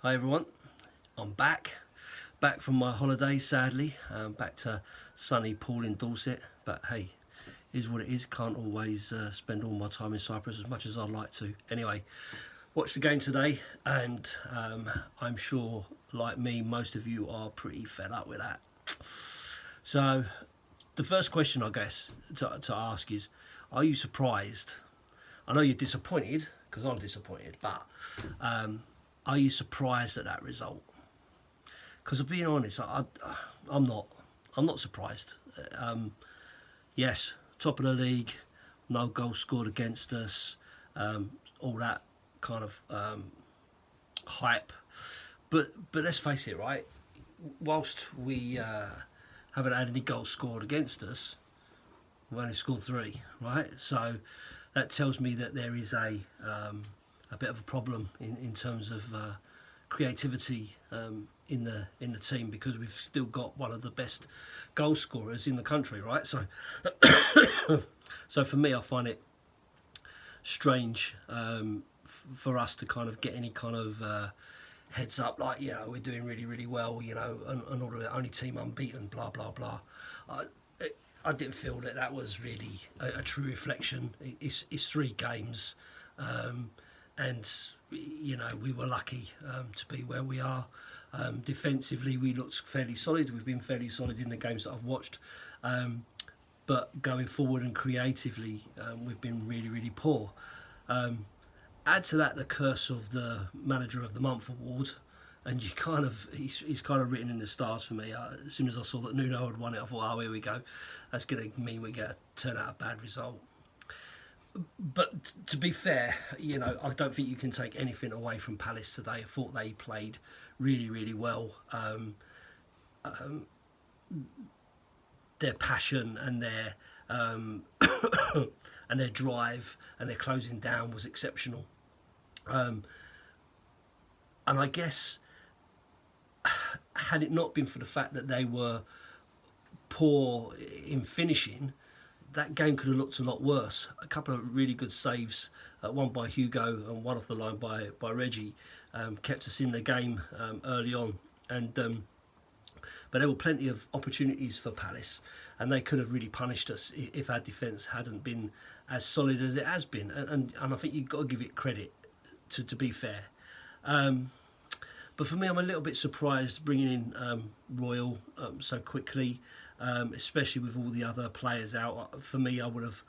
Hi everyone, I'm back from my holiday sadly, back to sunny Poole in Dorset, but hey, is what it is, can't always spend all my time in Cyprus as much as I'd like to. Anyway, watched the game today and I'm sure like me most of you are pretty fed up with that. So the first question I guess to ask is, are you surprised? I know you're disappointed, because I'm disappointed, but are you surprised at that result? Because being honest, I'm not. I'm not surprised. Yes, top of the league, no goals scored against us, all that kind of hype. But let's face it, right? Whilst we haven't had any goals scored against us, we've only scored 3, right? So that tells me that there is a bit of a problem in terms of creativity in the team, because we've still got one of the best goal scorers in the country, right? So so for me, I find it strange for us to kind of get any kind of heads up, like, you know, we're doing really well, you know, and all of the only team unbeaten, blah blah blah. I didn't feel that was really a true reflection. It's 3 games, and you know, we were lucky to be where we are. Defensively, we looked fairly solid. We've been fairly solid in the games that I've watched, but going forward and creatively, we've been really poor. Add to that the curse of the Manager of the Month award, and you kind of he's kind of written in the stars for me. As soon as I saw that Nuno had won it, I thought, oh, here we go. That's going to mean we get a turn out a bad result. But to be fair, you know, I don't think you can take anything away from Palace today. I thought they played really well. Their passion and their and their drive and their closing down was exceptional. And I guess, had it not been for the fact that they were poor in finishing, that game could have looked a lot worse. A couple of really good saves, one by Hugo and one off the line by Reggie, kept us in the game early on. And but there were plenty of opportunities for Palace, and they could have really punished us if our defence hadn't been as solid as it has been. And I think you've got to give it credit to be fair. But for me, I'm a little bit surprised bringing in Royal so quickly, especially with all the other players out. For me, I would have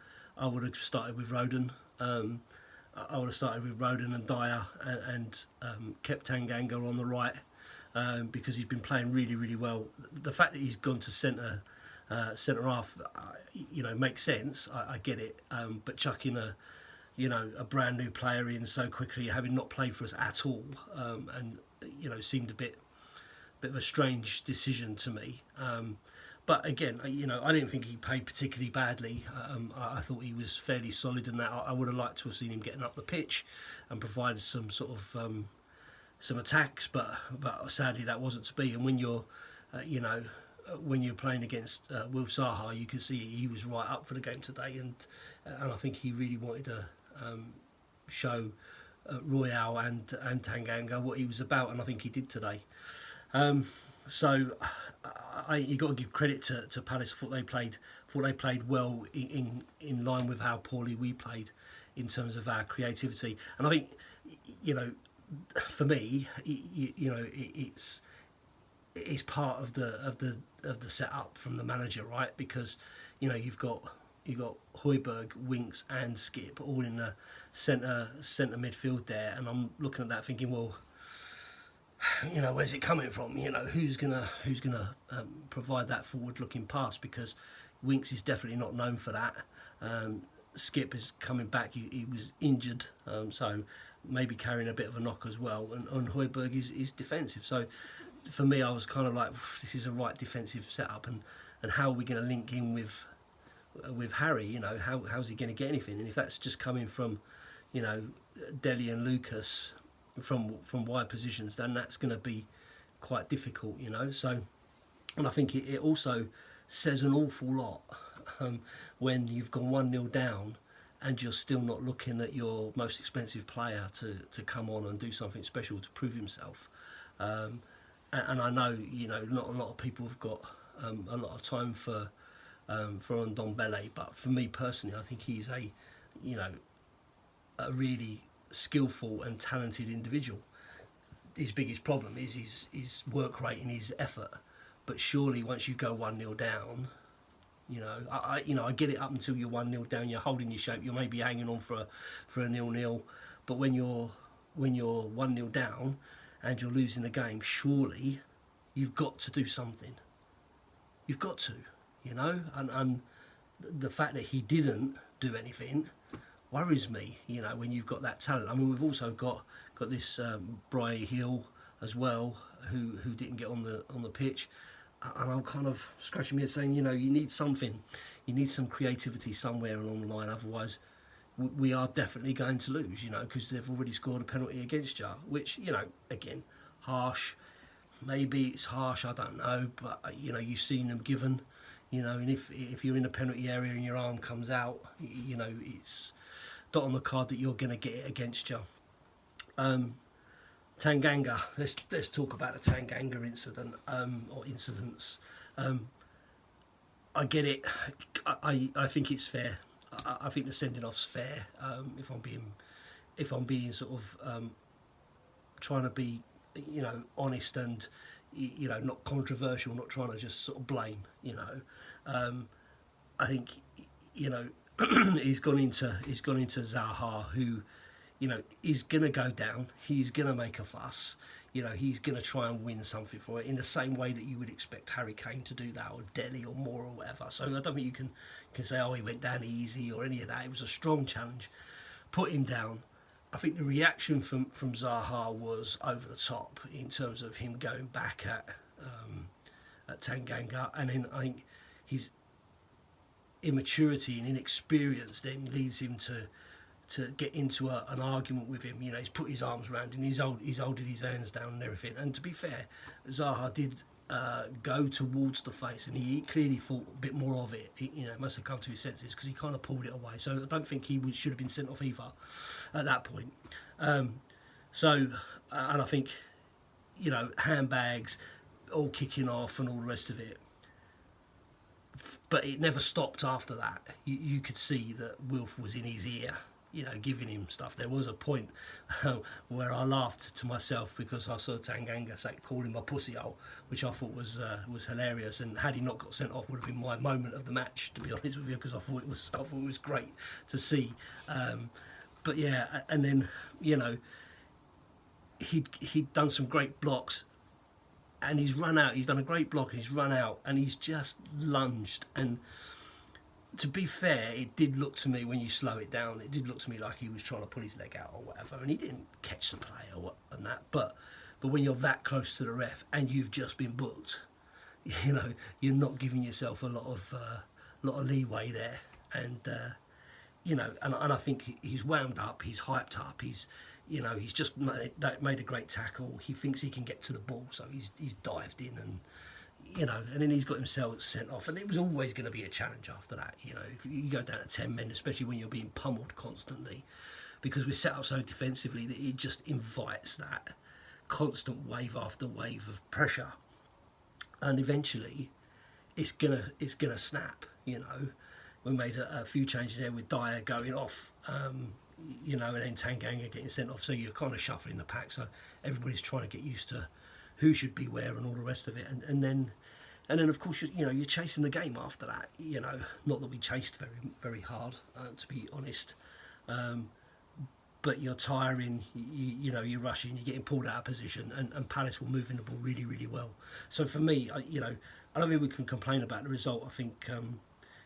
started with Roden. I would have started with Roden and Dyer, and kept Tanganga on the right, because he's been playing really well. The fact that he's gone to centre half, you know, makes sense. I get it, but chucking a brand new player in so quickly, having not played for us at all, and you know, seemed a bit of a strange decision to me. But again, you know, I didn't think he played particularly badly. I thought he was fairly solid in that. I would have liked to have seen him getting up the pitch and provided some sort of some attacks, but sadly that wasn't to be. And when you're when you're playing against Wilf Zaha, you can see he was right up for the game today, and I think he really wanted to show Royale and Tanganga what he was about, and I think he did today. So you got to give credit to Palace. I thought they played well in line with how poorly we played in terms of our creativity. And I think, you know, for me, you know, it's part of the setup from the manager, right? Because, you know, you've got Højbjerg, Winks and Skip all in the centre midfield there, and I'm looking at that thinking, well, you know, where's it coming from? You know, who's gonna provide that forward-looking pass? Because Winks is definitely not known for that. Skip is coming back; he was injured, so maybe carrying a bit of a knock as well. And Højbjerg is defensive. So for me, I was kind of like, this is a right defensive setup, and how are we going to link in with Harry? You know, how's he going to get anything? And if that's just coming from, you know, Dele and Lucas from wide positions, then that's going to be quite difficult, you know. So, and I think it also says an awful lot when you've gone 1-0 down and you're still not looking at your most expensive player to come on and do something special to prove himself. And I know, you know, not a lot of people have got a lot of time for Ndombele, but for me personally, I think he's a, you know, a really skillful and talented individual. His biggest problem is his work rate and his effort. But surely once you go 1-0 down, you know, I get it up until you're 1-0 down, you're holding your shape, you're maybe hanging on for a 0-0. But when you're 1-0 down and you're losing the game, surely you've got to do something. You've got to, you know, and the fact that he didn't do anything worries me, you know, when you've got that talent. I mean, we've also got this Brian Hill as well, who didn't get on the pitch, and I'm kind of scratching my head saying, you know, you need something, you need some creativity somewhere along the line, otherwise we are definitely going to lose, you know, because they've already scored a penalty against you, which, you know, again, harsh. Maybe it's harsh, I don't know, but you know, you've seen them given, you know, and if you're in the penalty area and your arm comes out, you know, it's dot on the card that you're going to get it against you. Tanganga, let's talk about the Tanganga incident, or incidents. I get it. I think it's fair. I think the sending off's fair. If I'm being sort of trying to be, you know, honest and, you know, not controversial, not trying to just sort of blame, you know. I think, you know, he's gone into Zaha, who, you know, is going to go down. He's going to make a fuss. You know, he's going to try and win something for it in the same way that you would expect Harry Kane to do that, or Dele, or Moore, or whatever. So I don't think you can say, oh, he went down easy or any of that. It was a strong challenge. Put him down. I think the reaction from Zaha was over the top in terms of him going back at Tanganga, and then I think his immaturity and inexperience then leads him to get into an argument with him. You know, he's put his arms around him, he's holding his hands down and everything. And to be fair, Zaha did go towards the face, and he clearly thought a bit more of it. He, you know, must have come to his senses, because he kind of pulled it away. So I don't think he should have been sent off either at that point. And I think, you know, handbags all kicking off and all the rest of it. But it never stopped after that. You could see that Wilf was in his ear, you know, giving him stuff. There was a point where I laughed to myself because I saw Tanganga call him a pussy hole, which I thought was hilarious. And had he not got sent off, would have been my moment of the match, to be honest with you, because I thought it was great to see. But yeah, and then, you know, he'd done some great blocks, and he's run out. He's done a great block, and he's run out, and he's just lunged. And to be fair, it did look to me, when you slow it down, it did look to me like he was trying to pull his leg out or whatever, and he didn't catch the player and that. But when you're that close to the ref and you've just been booked, you know, you're not giving yourself a lot of leeway there. And you know, and I think he's wound up, he's hyped up, he's just made a great tackle. He thinks he can get to the ball, so he's dived in, and you know, and then he's got himself sent off. And it was always going to be a challenge after that. You know, if you go down to 10 men, especially when you're being pummeled constantly, because we're set up so defensively that it just invites that constant wave after wave of pressure, and eventually it's gonna snap. You know, we made a few changes there with Dyer going off. You know, and then Tanganga getting sent off, so you're kind of shuffling the pack, so everybody's trying to get used to who should be where and all the rest of it, and then of course you're chasing the game after that. You know, not that we chased very very hard, to be honest, but you're tiring, you know, you're rushing, you're getting pulled out of position, and Palace were moving the ball really really well. So for me, I don't think we can complain about the result. I think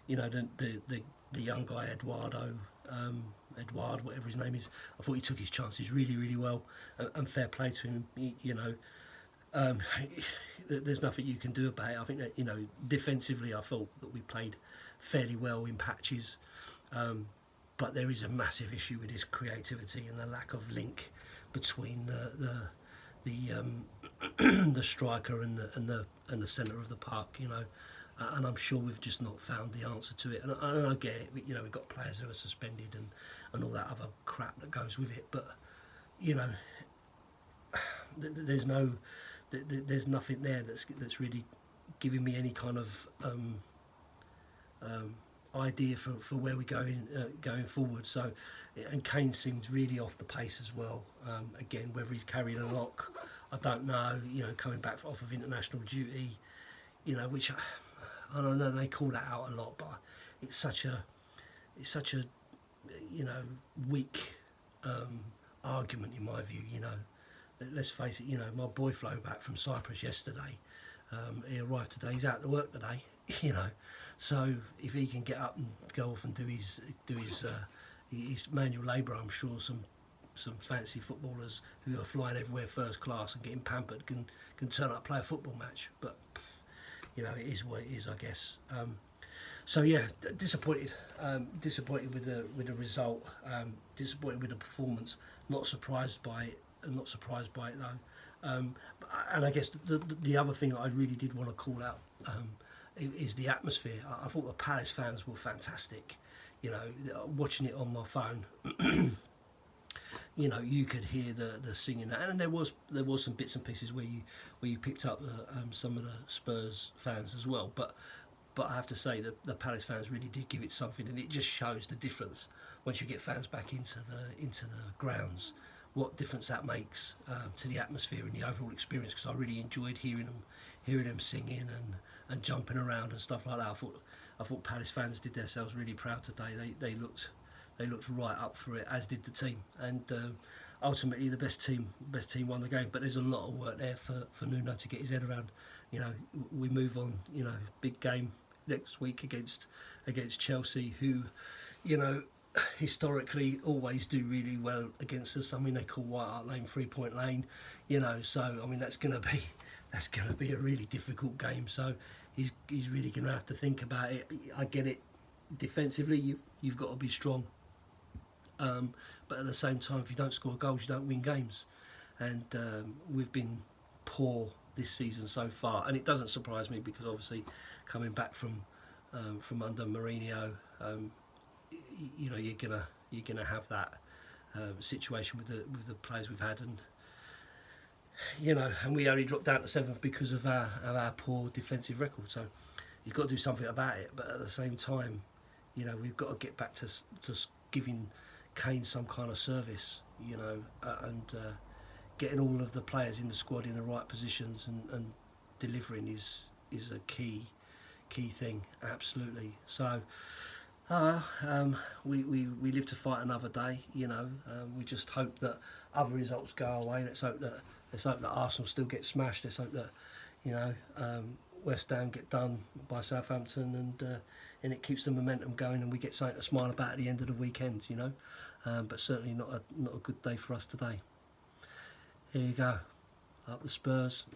you know, the young guy Edouard, whatever his name is, I thought he took his chances really, really well, and fair play to him. You know, there's nothing you can do about it. I think that, you know, defensively, I thought that we played fairly well in patches, but there is a massive issue with his creativity and the lack of link between the striker and the centre of the park. You know, and I'm sure we've just not found the answer to it. And I get it, you know, we've got players who are suspended and all that other crap that goes with it. But you know, there's nothing there that's really giving me any kind of idea for where we're going forward. So, and Kane seems really off the pace as well. Again, whether he's carrying a knock, I don't know. You know, coming back off of international duty, you know, which I don't know, they call that out a lot, but it's such a you know, weak argument in my view. You know, let's face it. You know, my boy flew back from Cyprus yesterday. He arrived today. He's out to work today. You know, so if he can get up and go off and do his manual labour, I'm sure some fancy footballers who are flying everywhere first class and getting pampered can turn up and play a football match. But you know, it is what it is, I guess. So yeah, disappointed with the result. Disappointed with the performance. Not surprised by it. Though. And I guess the other thing that I really did want to call out is the atmosphere. I thought the Palace fans were fantastic. You know, watching it on my phone, you know, you could hear the singing, and there was some bits and pieces where you picked up some of the Spurs fans as well. But I have to say that the Palace fans really did give it something, and it just shows the difference once you get fans back into the grounds. What difference that makes to the atmosphere and the overall experience, because I really enjoyed hearing them singing and jumping around and stuff like that. I thought Palace fans did themselves really proud today. They looked right up for it, as did the team, and ultimately the best team won the game. But there's a lot of work there for Nuno to get his head around. You know, we move on. You know, big game next week against Chelsea, who, you know, historically always do really well against us. I mean, they call White Hart Lane 3-point lane, you know, so I mean that's gonna be a really difficult game. So he's really gonna have to think about it. I get it, defensively you've got to be strong, but at the same time, if you don't score goals, you don't win games, and we've been poor this season so far, and it doesn't surprise me because obviously coming back from under Mourinho, you know, you're gonna have that situation with the players we've had, and you know, and we only dropped down to 7th because of our poor defensive record. So you've got to do something about it. But at the same time, you know, we've got to get back to giving Kane some kind of service, you know, and getting all of the players in the squad in the right positions and delivering is a key thing, absolutely. So we live to fight another day, you know. We just hope that other results go away. Let's hope that Arsenal still get smashed. Let's hope that, you know, West Ham get done by Southampton, and it keeps the momentum going, and we get something to smile about at the end of the weekend, you know. But certainly not a good day for us today. Here you go. Up the Spurs.